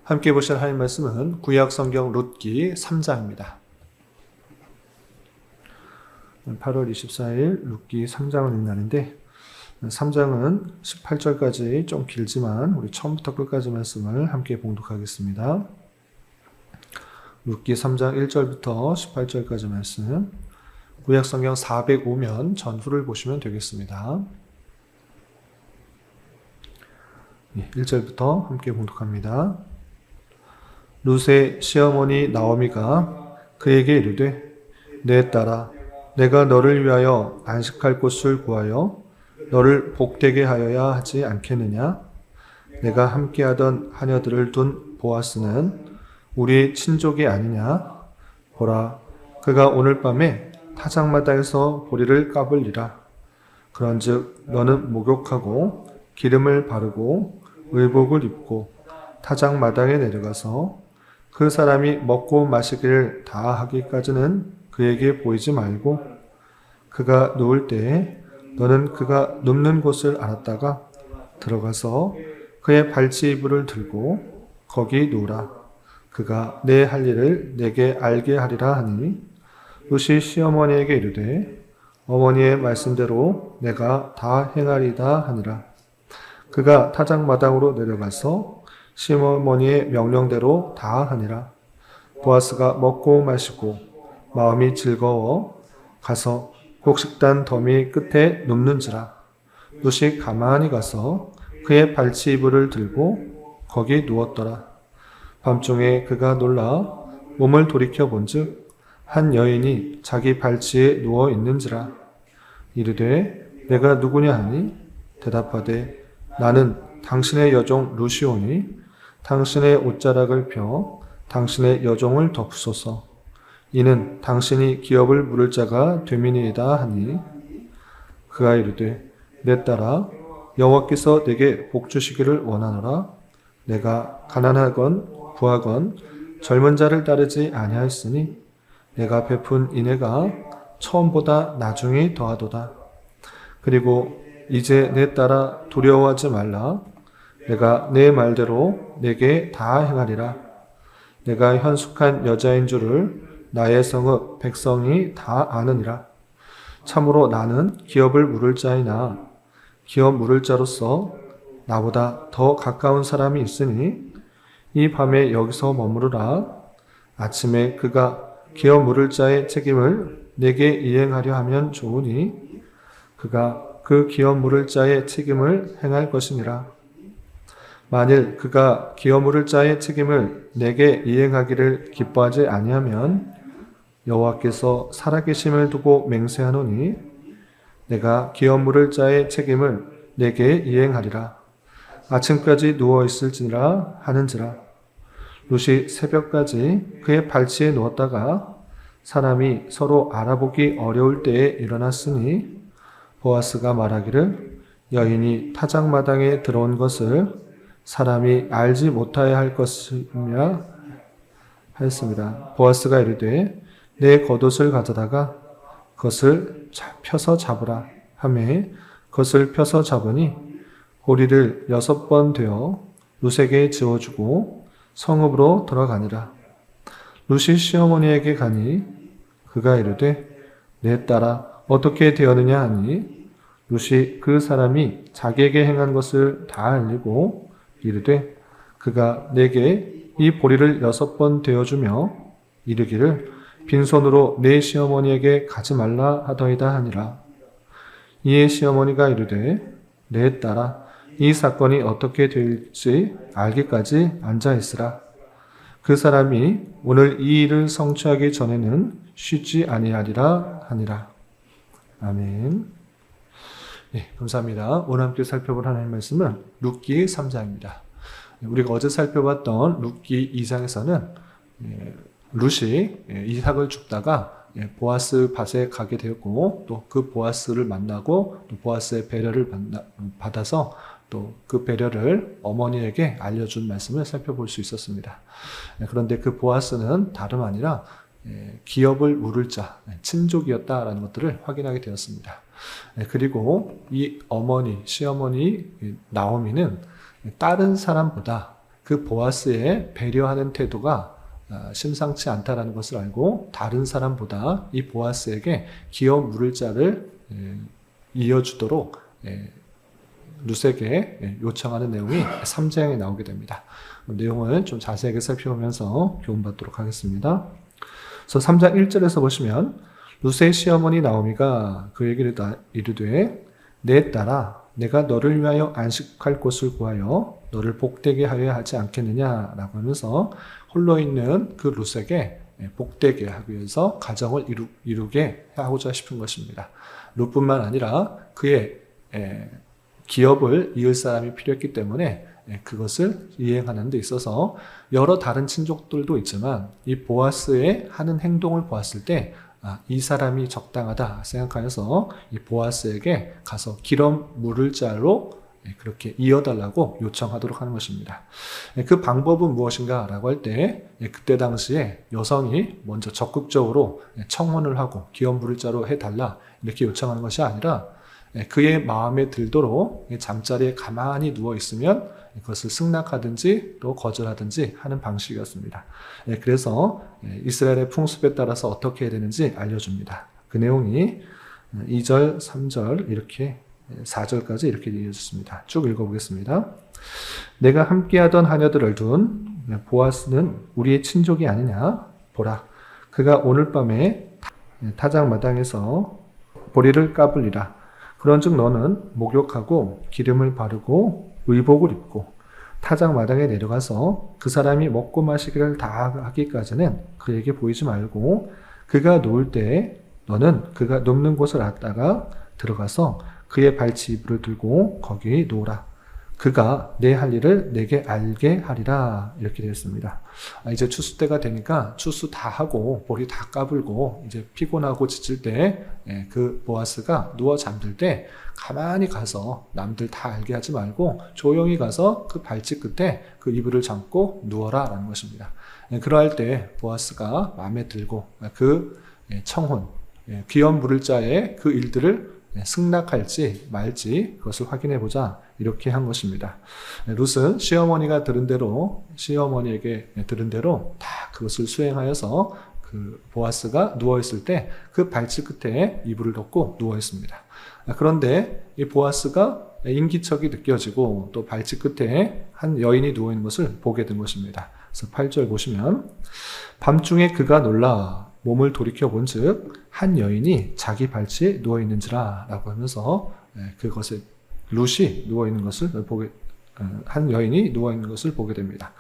함께 보실 하나님 말씀은 구약 성경 룻기 3장입니다. 8월 24일 룻기 3장을 읽는 날인데 3장은 18절까지 좀 길지만 우리 처음부터 끝까지 말씀을 함께 봉독하겠습니다. 룻기 3장 1절부터 18절까지 말씀, 구약 성경 405면 전후를 보시면 되겠습니다. 1절부터 함께 봉독합니다. 룻의 시어머니 나오미가 그에게 이르되 내 딸아 내가 너를 위하여 안식할 곳을 구하여 너를 복되게 하여야 하지 않겠느냐? 내가 함께하던 하녀들을 둔 보아스는 우리 친족이 아니냐? 보라, 그가 오늘 밤에 타작마당에서 보리를 까불리라. 그런즉 너는 목욕하고 기름을 바르고 의복을 입고 타작마당에 내려가서 그 사람이 먹고 마시기를 다 하기까지는 그에게 보이지 말고 그가 누울 때에 너는 그가 눕는 곳을 알았다가 들어가서 그의 발치이불을 들고 거기 누우라. 그가 내 할 일을 내게 알게 하리라 하니 룻이 시어머니에게 이르되 어머니의 말씀대로 내가 다 행하리다 하니라. 그가 타작마당으로 내려가서 시어머니의 명령대로 다 하니라. 보아스가 먹고 마시고 마음이 즐거워 가서 곡식단 더미 끝에 눕는지라. 룻이 가만히 가서 그의 발치이불을 들고 거기 누웠더라. 밤중에 그가 놀라 몸을 돌이켜 본즉 한 여인이 자기 발치에 누워 있는지라. 이르되 내가 누구냐 하니 대답하되 나는 당신의 여종 룻이오니 당신의 옷자락을 펴 당신의 여종을 덮으소서. 이는 당신이 기업을 물을 자가 됨이니이다 하니 그가 이르되 내 딸아 여호와께서 내게 복 주시기를 원하노라. 내가 가난하건 부하건 젊은 자를 따르지 아니하였으니 내가 베푼 인애가 처음보다 나중이 더하도다. 그리고 이제 내 딸아 두려워하지 말라. 내가 내 말대로 내게 다 행하리라. 내가 현숙한 여자인 줄을 나의 성읍 백성이 다 아느니라. 참으로 나는 기업을 물을 자이나 기업 물을 자로서 나보다 더 가까운 사람이 있으니 이 밤에 여기서 머무르라. 아침에 그가 기업 물을 자의 책임을 내게 이행하려 하면 좋으니 그가 그 기업 물을 자의 책임을 행할 것이니라. 만일 그가 기업 물을 자의 책임을 내게 이행하기를 기뻐하지 아니하면 여호와께서 살아계심을 두고 맹세하노니 내가 기업 물을 자의 책임을 내게 이행하리라. 아침까지 누워 있을지니라 하는지라. 룻이 새벽까지 그의 발치에 누웠다가 사람이 서로 알아보기 어려울 때에 일어났으니 보아스가 말하기를 여인이 타작마당에 들어온 것을 사람이 알지 못하여 할 것이며 하였습니다. 보아스가 이르되 내 겉옷을 가져다가 그것을 펴서 잡으라 하매 그것을 펴서 잡으니 보리를 6번 되어 룻에게 지어주고 성읍으로 들어가니라. 룻이 시어머니에게 가니 그가 이르되 내 딸아 어떻게 되었느냐 하니 룻이 그 사람이 자기에게 행한 것을 다 알리고 이르되 그가 내게 이 보리를 6번 되어주며 이르기를 빈손으로 내 시어머니에게 가지 말라 하더이다 하니라. 이에 시어머니가 이르되 내 딸아 이 사건이 어떻게 될지 알기까지 앉아있으라. 그 사람이 오늘 이 일을 성취하기 전에는 쉬지 아니하리라 하니라. 아멘. 네, 감사합니다. 오늘 함께 살펴볼 하나님의 말씀은 룻기 3장입니다. 우리가 어제 살펴봤던 룻기 2장에서는 룻이 이삭을 줍다가 보아스 밭에 가게 되었고 또 그 보아스를 만나고 또 보아스의 배려를 받아서 또 그 배려를 어머니에게 알려준 말씀을 살펴볼 수 있었습니다. 그런데 그 보아스는 다름 아니라 기업을 물을 자, 친족이었다라는 것들을 확인하게 되었습니다. 시어머니 나오미는 다른 사람보다 그 그 보아스의 배려하는 태도가 심상치 않다라는 것을 알고 다른 사람보다 이 보아스에게 기업 물을 자를 이어주도록 룻에게 요청하는 내용이 3장에 나오게 됩니다. 내용을 좀 자세하게 살펴보면서 교훈받도록 하겠습니다. 그래서 3장 1절에서 보시면 룻의 시어머니 나오미가 그에게 이르되 내 딸아 내가 너를 위하여 안식할 곳을 구하여 너를 복되게 하여야 하지 않겠느냐라고 하면서 홀로 있는 그 룻에게 복되게 하기 위해서 가정을 이루게 하고자 싶은 것입니다. 룻뿐만 아니라 그의 기업을 이을 사람이 필요했기 때문에 그것을 이행하는 데 있어서 여러 다른 친족들도 있지만 이 보아스의 하는 행동을 보았을 때 이 사람이 적당하다 생각하여서 이 보아스에게 가서 기름 물을 자로 그렇게 이어달라고 요청하도록 하는 것입니다. 그 방법은 무엇인가 라고 할 때 그때 당시에 여성이 먼저 적극적으로 청혼을 하고 기업 물을 자로 해달라 이렇게 요청하는 것이 아니라 그의 마음에 들도록 잠자리에 가만히 누워 있으면 그것을 승낙하든지 또 거절하든지 하는 방식이었습니다. 그래서 이스라엘의 풍습에 따라서 어떻게 해야 되는지 알려줍니다. 그 내용이 2절, 3절 이렇게 4절까지 이렇게 이어졌습니다. 쭉 읽어보겠습니다. 내가 함께하던 하녀들을 둔 보아스는 우리의 친족이 아니냐? 보라, 그가 오늘 밤에 타작 마당에서 보리를 까불리라. 그런즉 너는 목욕하고 기름을 바르고 의복을 입고 타작 마당에 내려가서 그 사람이 먹고 마시기를 다 하기까지는 그에게 보이지 말고 그가 누울 때에 너는 그가 눕는 곳을 알다가 들어가서 그의 발치 이불을 들고 거기 놓으라. 그가 내 할 일을 내게 알게 하리라. 이렇게 되었습니다. 이제 추수 때가 되니까 추수 다 하고 볼이 다 까불고 이제 피곤하고 지칠 때 그 보아스가 누워 잠들 때 가만히 가서 남들 다 알게 하지 말고 조용히 가서 그 발치 끝에 그 이불을 잠고 누워라 라는 것입니다. 그러할 때 보아스가 마음에 들고 그 청혼, 기업 물을 자의 그 일들을 승낙할지 말지 그것을 확인해 보자 이렇게 한 것입니다. 룻은 시어머니에게 들은 대로 다 그것을 수행하여서 그 보아스가 누워 있을 때 그 발치 끝에 이불을 덮고 누워 있습니다. 그런데 이 보아스가 인기척이 느껴지고 또 발치 끝에 한 여인이 누워 있는 것을 보게 된 것입니다. 그래서 8절 보시면 밤중에 그가 놀라 몸을 돌이켜 본즉 한 여인이 자기 발치에 누워 있는지라 라고 하면서 그것에 룻이 누워 있는 것을 한 여인이 누워 있는 것을 보게 됩니다.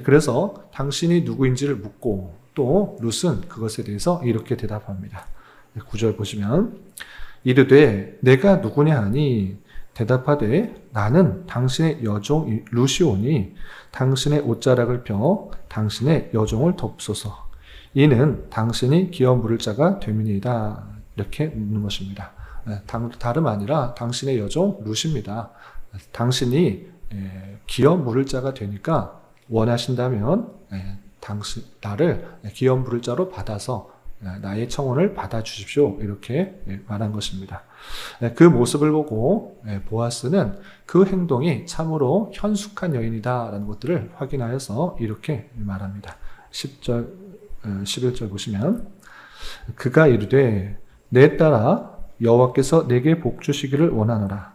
그래서 당신이 누구인지를 묻고 또 룻은 그것에 대해서 이렇게 대답합니다. 9절 보시면 이르되 내가 누구냐 하니 대답하되 나는 당신의 여종 룻이오니 당신의 옷자락을 펴 당신의 여종을 덮소서. 이는 당신이 기업 물을 자가 됨이니이다. 이렇게 묻는 것입니다. 다름 아니라 당신의 여종 룻입니다. 당신이 기업 물을 자가 되니까 원하신다면 나를 기업 물을 자로 받아서 나의 청혼을 받아주십시오. 이렇게 말한 것입니다. 그 모습을 보고 보아스는 그 행동이 참으로 현숙한 여인이다라는 것들을 확인하여서 이렇게 말합니다. 10절, 11절 보시면 그가 이르되 내 딸아 여호와께서 내게 복 주시기를 원하노라.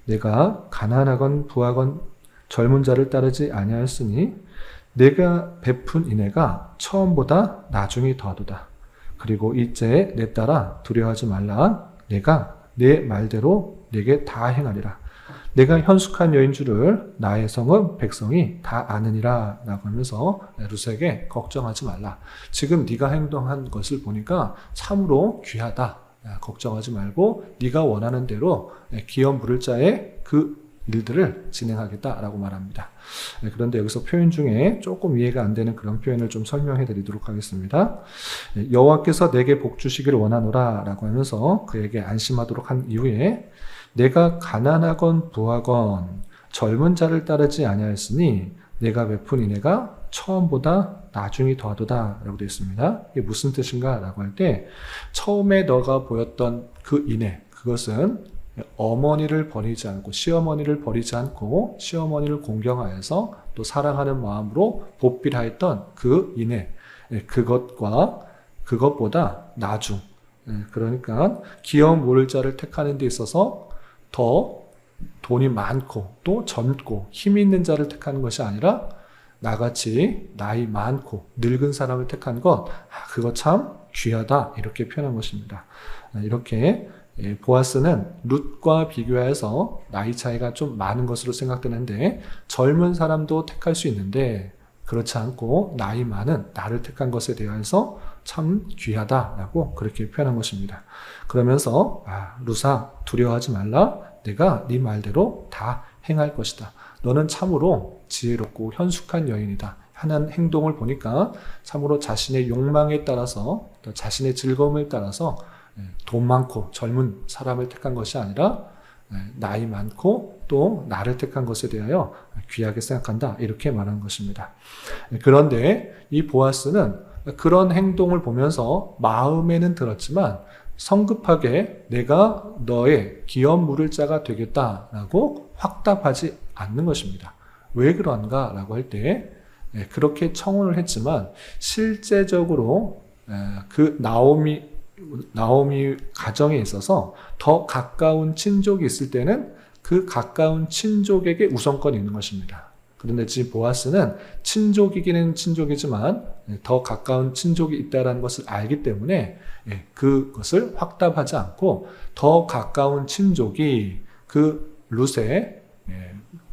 내가 가난하건 부하건 젊은 자를 따르지 아니하였으니 내가 베푼 인애가 처음보다 나중이 더하도다. 그리고 이제 내 딸아 두려워하지 말라. 내가 내 말대로 내게 다 행하리라. 내가 현숙한 여인 줄을 나의 성은 백성이 다 아느니라 라고 하면서 룻에게 걱정하지 말라. 지금 네가 행동한 것을 보니까 참으로 귀하다. 걱정하지 말고 네가 원하는 대로 기업 물을 자의 그 일들을 진행하겠다라고 말합니다. 그런데 여기서 표현 중에 조금 이해가 안 되는 그런 표현을 좀 설명해 드리도록 하겠습니다. 여호와께서 내게 복 주시기를 원하노라 라고 하면서 그에게 안심하도록 한 이후에 내가 가난하건 부하건 젊은 자를 따르지 아니하였으니 내가 베푼 인애가 처음보다 나중이 더하도다 라고 되어 있습니다. 이게 무슨 뜻인가 라고 할 때 처음에 너가 보였던 그 인애 그것은 어머니를 버리지 않고 시어머니를 버리지 않고 시어머니를 공경하여서 또 사랑하는 마음으로 보필하였던 그 인애, 그것보다 나중, 그러니까 기업 물을 자를 택하는 데 있어서 더 돈이 많고 또 젊고 힘 있는 자를 택하는 것이 아니라 나같이 나이 많고 늙은 사람을 택한 것, 그거 참 귀하다, 이렇게 표현한 것입니다. 이렇게 보아스는 룻과 비교해서 나이 차이가 좀 많은 것으로 생각되는데 젊은 사람도 택할 수 있는데 그렇지 않고 나이 많은 나를 택한 것에 대해서 참 귀하다라고 그렇게 표현한 것입니다. 그러면서 룻아, 두려워하지 말라. 내가 네 말대로 다 행할 것이다. 너는 참으로 지혜롭고 현숙한 여인이다 하는 행동을 보니까 참으로 자신의 욕망에 따라서, 또 자신의 즐거움에 따라서 돈 많고 젊은 사람을 택한 것이 아니라 나이 많고 또 나를 택한 것에 대하여 귀하게 생각한다, 이렇게 말한 것입니다. 그런데 이 보아스는 그런 행동을 보면서 마음에는 들었지만 성급하게 내가 너의 기업 물을 자가 되겠다라고 확답하지 않는 것입니다. 왜 그런가 라고 할 때 그렇게 청혼을 했지만 실제적으로 그 나오미 가정에 있어서 더 가까운 친족이 있을 때는 그 가까운 친족에게 우선권이 있는 것입니다. 그런데 지금 보아스는 친족이기는 친족이지만 더 가까운 친족이 있다는 것을 알기 때문에 그것을 확답하지 않고 더 가까운 친족이 그 룻의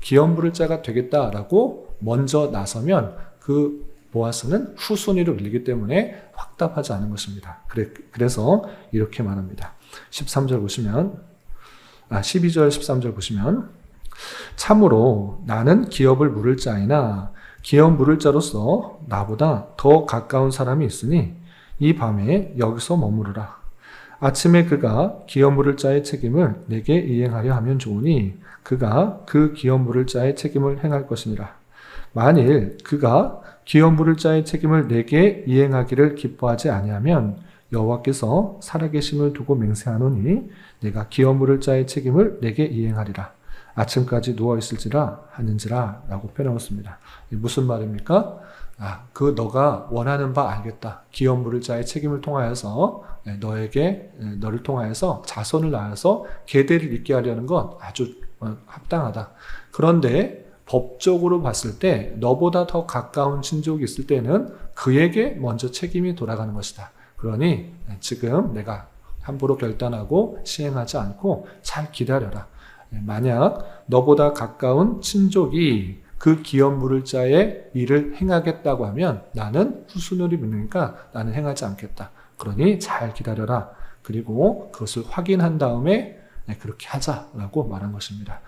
기업 물을 자가 되겠다라고 먼저 나서면 그 보아스는 후순위로 밀리기 때문에 확답하지 않은 것입니다. 그래서 이렇게 말합니다. 13절 보시면, 12절 13절 보시면, 참으로 나는 기업을 물을 자이나 기업 물을 자로서 나보다 더 가까운 사람이 있으니 이 밤에 여기서 머무르라. 아침에 그가 기업 물을 자의 책임을 내게 이행하려 하면 좋으니 그가 그 기업 물을 자의 책임을 행할 것이니라. 만일 그가 기업 물을 자의 책임을 내게 이행하기를 기뻐하지 아니하면 여호와께서 살아계심을 두고 맹세하노니 내가 기업 물을 자의 책임을 내게 이행하리라. 아침까지 누워있을지라 하는지라 라고 표현하였습니다. 무슨 말입니까? 그 너가 원하는 바 알겠다. 기업 물을 자의 책임을 통하여서 너를 통하여서 자손을 낳아서 계대를 잇게 하려는 건 아주 합당하다. 그런데 법적으로 봤을 때 너보다 더 가까운 친족이 있을 때는 그에게 먼저 책임이 돌아가는 것이다. 그러니 지금 내가 함부로 결단하고 시행하지 않고 잘 기다려라. 만약 너보다 가까운 친족이 그 기업 물을 자의 일을 행하겠다고 하면 나는 후순위를 믿으니까 나는 행하지 않겠다. 그러니 잘 기다려라. 그리고 그것을 확인한 다음에 그렇게 하자라고 말한 것입니다.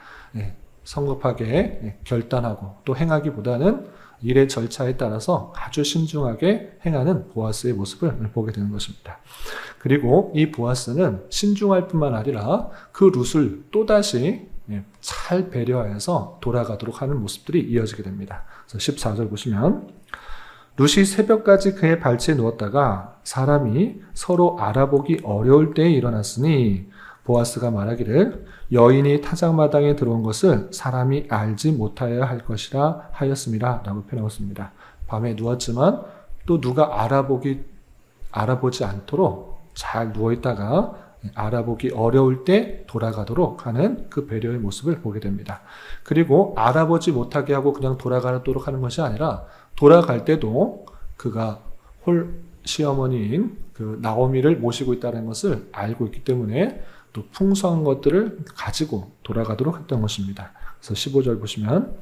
성급하게 결단하고 또 행하기보다는 일의 절차에 따라서 아주 신중하게 행하는 보아스의 모습을 보게 되는 것입니다. 그리고 이 보아스는 신중할 뿐만 아니라 그 룻을 또다시 잘 배려하여서 돌아가도록 하는 모습들이 이어지게 됩니다. 그래서 14절 보시면 룻이 새벽까지 그의 발치에 누웠다가 사람이 서로 알아보기 어려울 때에 일어났으니 보아스가 말하기를 여인이 타작마당에 들어온 것을 사람이 알지 못하여야 할 것이라 하였습니다 라고 표현하였습니다. 밤에 누웠지만 또 누가 알아보지 않도록 잘 누워있다가 알아보기 어려울 때 돌아가도록 하는 그 배려의 모습을 보게 됩니다. 그리고 알아보지 못하게 하고 그냥 돌아가도록 하는 것이 아니라 돌아갈 때도 그가 시어머니인 그 나오미를 모시고 있다는 것을 알고 있기 때문에 또 풍성한 것들을 가지고 돌아가도록 했던 것입니다. 그래서 15절 보시면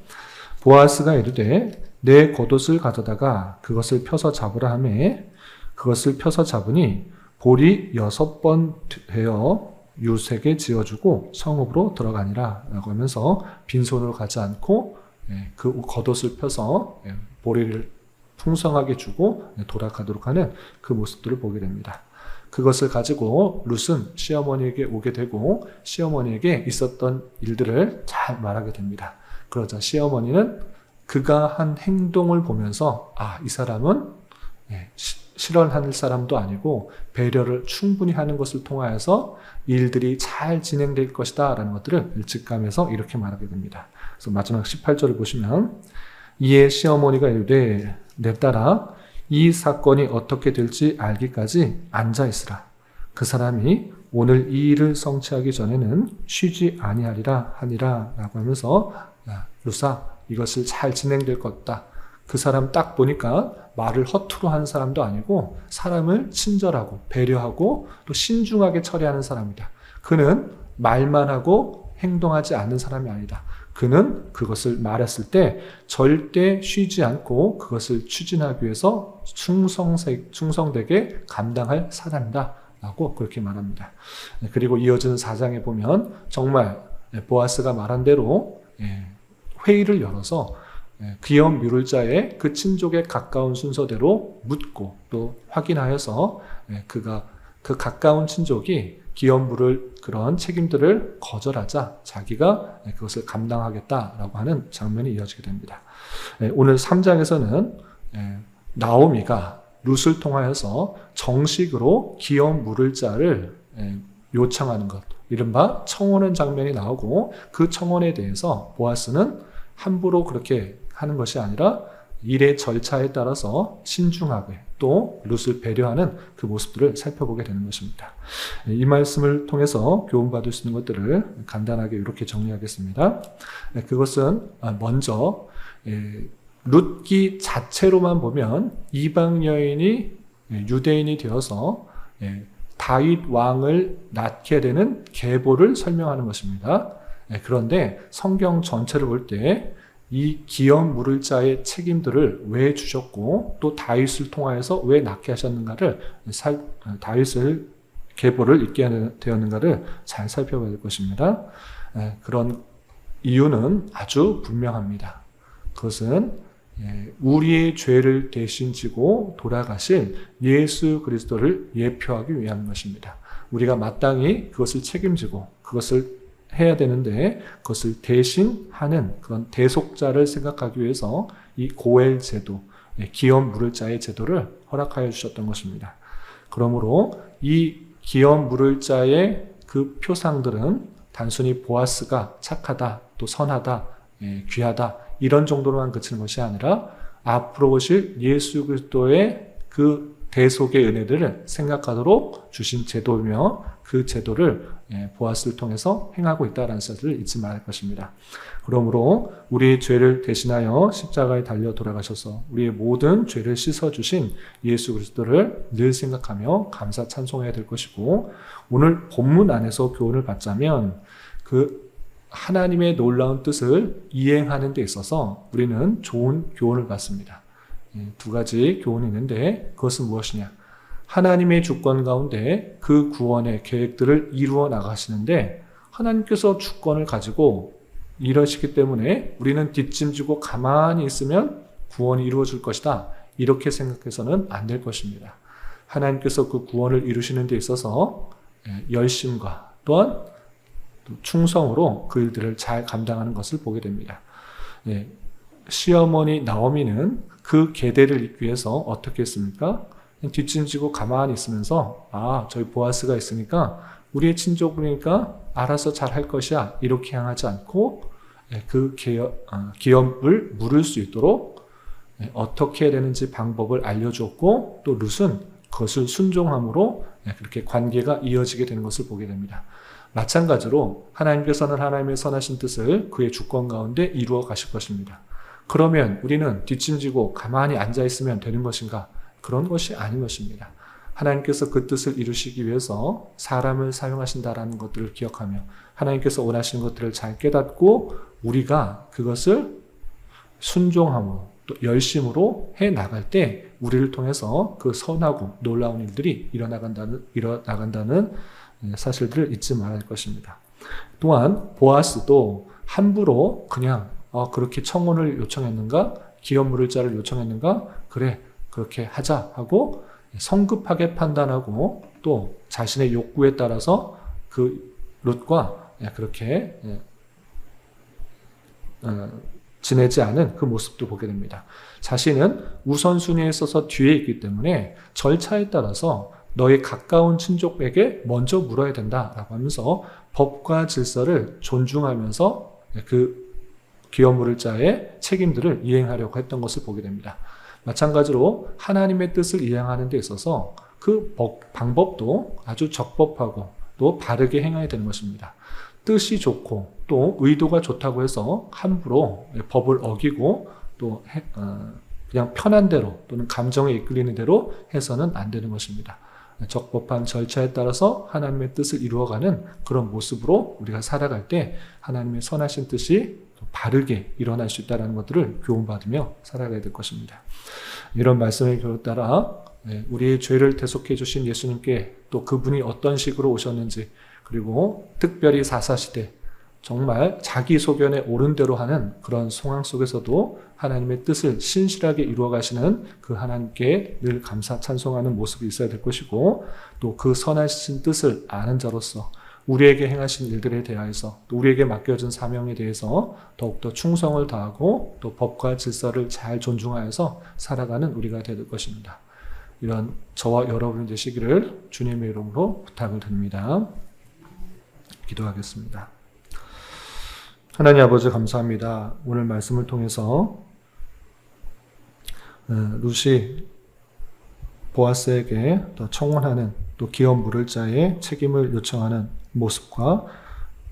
보아스가 이르되 내 겉옷을 가져다가 그것을 펴서 잡으라 하매 그것을 펴서 잡으니 볼이 6번 되어 룻에게 지어주고 성읍으로 들어가니라 라고 하면서 빈손으로 가지 않고 그 겉옷을 펴서 보리를 풍성하게 주고 돌아가도록 하는 그 모습들을 보게 됩니다. 그것을 가지고 룻은 시어머니에게 오게 되고 시어머니에게 있었던 일들을 잘 말하게 됩니다. 그러자 시어머니는 그가 한 행동을 보면서 이 사람은 실현할 사람도 아니고 배려를 충분히 하는 것을 통하여서 일들이 잘 진행될 것이다 라는 것들을 일찍감해서 이렇게 말하게 됩니다. 그래서 마지막 18절을 보시면 이에 시어머니가 이르되 내 딸아 이 사건이 어떻게 될지 알기까지 앉아 있으라. 그 사람이 오늘 이 일을 성취하기 전에는 쉬지 아니하리라 하니라 라고 하면서 루사 이것을 잘 진행될 것이다. 그 사람 딱 보니까 말을 허투루 하는 사람도 아니고 사람을 친절하고 배려하고 또 신중하게 처리하는 사람이다. 그는 말만 하고 행동하지 않는 사람이 아니다. 그는 그것을 말했을 때 절대 쉬지 않고 그것을 추진하기 위해서 충성되게 감당할 사람이다 라고 그렇게 말합니다. 그리고 이어지는 4장에 보면 정말 보아스가 말한 대로 회의를 열어서 기업 뮤를자의 그 친족에 가까운 순서대로 묻고 또 확인하여서 그가 그 가까운 친족이 기업 물을 그런 책임들을 거절하자 자기가 그것을 감당하겠다라고 하는 장면이 이어지게 됩니다. 오늘 3장에서는 나오미가 룻을 통하여서 정식으로 기업 물을 자를 요청하는 것, 이른바 청혼의 장면이 나오고 그 청혼에 대해서 보아스는 함부로 그렇게 하는 것이 아니라 일의 절차에 따라서 신중하게 또 룻을 배려하는 그 모습들을 살펴보게 되는 것입니다. 이 말씀을 통해서 교훈받을 수 있는 것들을 간단하게 이렇게 정리하겠습니다. 그것은 먼저 룻기 자체로만 보면 이방 여인이 유대인이 되어서 다윗 왕을 낳게 되는 계보를 설명하는 것입니다. 그런데 성경 전체를 볼 때 이 기업 물을 자의 책임들을 왜 주셨고 또 다윗을 통하여서 왜 낳게 하셨는가를 다윗을 계보를 잇게 되었는가를 잘 살펴봐야 될 것입니다. 그런 이유는 아주 분명합니다. 그것은 우리의 죄를 대신 지고 돌아가실 예수 그리스도를 예표하기 위한 것입니다. 우리가 마땅히 그것을 책임지고 그것을 해야 되는데 그것을 대신하는 그런 대속자를 생각하기 위해서 이 고엘 제도, 기업 물을 자의 제도를 허락하여 주셨던 것입니다. 그러므로 이 기업 물을 자의 그 표상들은 단순히 보아스가 착하다, 또 선하다, 귀하다 이런 정도로만 그치는 것이 아니라 앞으로 오실 예수 그리스도의 그 대속의 은혜들을 생각하도록 주신 제도이며 그 제도를 보아스를 통해서 행하고 있다는 사실을 잊지 말할 것입니다. 그러므로 우리의 죄를 대신하여 십자가에 달려 돌아가셔서 우리의 모든 죄를 씻어주신 예수 그리스도를 늘 생각하며 감사 찬송해야 될 것이고 오늘 본문 안에서 교훈을 받자면 그 하나님의 놀라운 뜻을 이행하는 데 있어서 우리는 좋은 교훈을 받습니다. 두 가지 교훈이 있는데 그것은 무엇이냐? 하나님의 주권 가운데 그 구원의 계획들을 이루어 나가시는데 하나님께서 주권을 가지고 이러시기 때문에 우리는 뒷짐지고 가만히 있으면 구원이 이루어질 것이다. 이렇게 생각해서는 안 될 것입니다. 하나님께서 그 구원을 이루시는 데 있어서 열심과 또한 충성으로 그 일들을 잘 감당하는 것을 보게 됩니다. 시어머니 나오미는 그 계대를 잇기 위해서 어떻게 했습니까? 뒷짐지고 가만히 있으면서 저희 보아스가 있으니까 우리의 친족이니까 알아서 잘 할 것이야 이렇게 향하지 않고 그 기업을 물을 수 있도록 어떻게 해야 되는지 방법을 알려주었고 또 룻은 그것을 순종함으로 그렇게 관계가 이어지게 되는 것을 보게 됩니다. 마찬가지로 하나님께서는 하나님의 선하신 뜻을 그의 주권 가운데 이루어 가실 것입니다. 그러면 우리는 뒷짐지고 가만히 앉아있으면 되는 것인가? 그런 것이 아닌 것입니다. 하나님께서 그 뜻을 이루시기 위해서 사람을 사용하신다라는 것들을 기억하며 하나님께서 원하시는 것들을 잘 깨닫고 우리가 그것을 순종함으로 또 열심으로 해나갈 때 우리를 통해서 그 선하고 놀라운 일들이 일어나간다는 사실들을 잊지 말아야 할 것입니다. 또한 보아스도 함부로 그냥 그렇게 청혼을 요청했는가? 기업 물을 자를 요청했는가? 그래 그렇게 하자 하고 성급하게 판단하고 또 자신의 욕구에 따라서 그 룻과 그렇게 지내지 않은 그 모습도 보게 됩니다. 자신은 우선순위에 있어서 뒤에 있기 때문에 절차에 따라서 너의 가까운 친족에게 먼저 물어야 된다라고 하면서 법과 질서를 존중하면서 그 기업 물을 자의 책임들을 이행하려고 했던 것을 보게 됩니다. 마찬가지로 하나님의 뜻을 이행하는 데 있어서 그 방법도 아주 적법하고 또 바르게 행해야 되는 것입니다. 뜻이 좋고 또 의도가 좋다고 해서 함부로 법을 어기고 또 그냥 편한 대로 또는 감정에 이끌리는 대로 해서는 안 되는 것입니다. 적법한 절차에 따라서 하나님의 뜻을 이루어가는 그런 모습으로 우리가 살아갈 때 하나님의 선하신 뜻이 바르게 일어날 수 있다는 것들을 교훈받으며 살아가야 될 것입니다. 이런 말씀을 따라 우리의 죄를 대속해 주신 예수님께 또 그분이 어떤 식으로 오셨는지, 그리고 특별히 사사시대 정말 자기 소견에 옳은 대로 하는 그런 상황 속에서도 하나님의 뜻을 신실하게 이루어 가시는 그 하나님께 늘 감사 찬송하는 모습이 있어야 될 것이고, 또 그 선하신 뜻을 아는 자로서 우리에게 행하신 일들에 대하여서 또 우리에게 맡겨진 사명에 대해서 더욱더 충성을 다하고 또 법과 질서를 잘 존중하여서 살아가는 우리가 될 것입니다. 이런 저와 여러분이 되시기를 주님의 이름으로 부탁을 드립니다. 기도하겠습니다. 하나님 아버지 감사합니다. 오늘 말씀을 통해서 룻이 보아스에게 또 청혼하는 또 기업 물을 자의 책임을 요청하는 모습과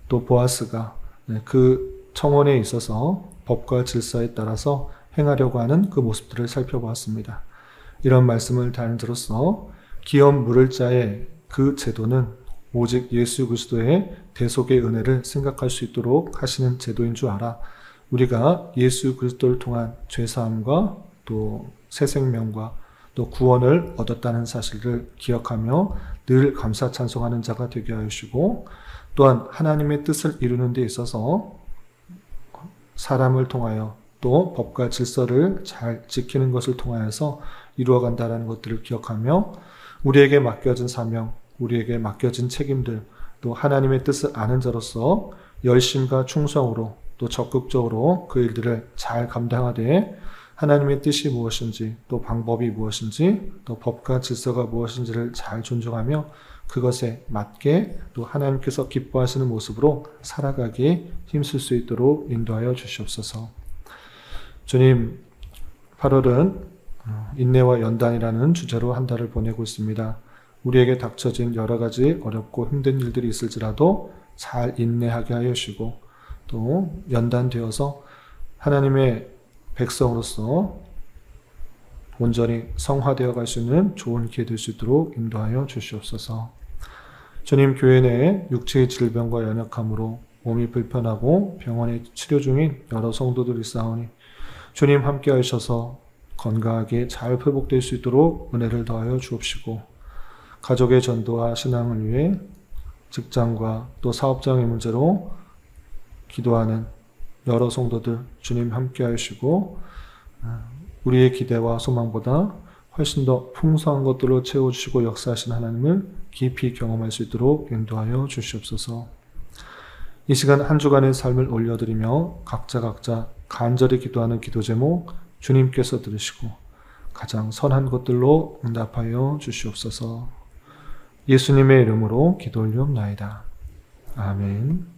또 보아스가 그 청혼에 있어서 법과 질서에 따라서 행하려고 하는 그 모습들을 살펴보았습니다. 이런 말씀을 다른으로써 기업 물을 자의 그 제도는 오직 예수 그리스도의 대속의 은혜를 생각할 수 있도록 하시는 제도인 줄 알아 우리가 예수 그리스도를 통한 죄사함과 또 새 생명과 또 구원을 얻었다는 사실을 기억하며 늘 감사 찬송하는 자가 되게 하여 주시고, 또한 하나님의 뜻을 이루는 데 있어서 사람을 통하여 또 법과 질서를 잘 지키는 것을 통하여서 이루어간다는 것들을 기억하며 우리에게 맡겨진 사명, 우리에게 맡겨진 책임들, 또 하나님의 뜻을 아는 자로서 열심과 충성으로 또 적극적으로 그 일들을 잘 감당하되 하나님의 뜻이 무엇인지 또 방법이 무엇인지 또 법과 질서가 무엇인지를 잘 존중하며 그것에 맞게 또 하나님께서 기뻐하시는 모습으로 살아가기에 힘쓸 수 있도록 인도하여 주시옵소서. 주님, 8월은 인내와 연단이라는 주제로 한 달을 보내고 있습니다. 우리에게 닥쳐진 여러 가지 어렵고 힘든 일들이 있을지라도 잘 인내하게 하여 주시고 또 연단되어서 하나님의 백성으로서 온전히 성화되어 갈 수 있는 좋은 기회 될 수 있도록 인도하여 주시옵소서. 주님, 교회 내에 육체의 질병과 연약함으로 몸이 불편하고 병원에 치료 중인 여러 성도들이 있사오니 주님 함께 하셔서 건강하게 잘 회복될 수 있도록 은혜를 더하여 주옵시고, 가족의 전도와 신앙을 위해 직장과 또 사업장의 문제로 기도하는 여러 성도들 주님 함께 하시고 우리의 기대와 소망보다 훨씬 더 풍성한 것들로 채워주시고 역사하신 하나님을 깊이 경험할 수 있도록 인도하여 주시옵소서. 이 시간 한 주간의 삶을 올려드리며 각자 간절히 기도하는 기도 제목 주님께서 들으시고 가장 선한 것들로 응답하여 주시옵소서. 예수님의 이름으로 기도 올리옵나이다. 아멘.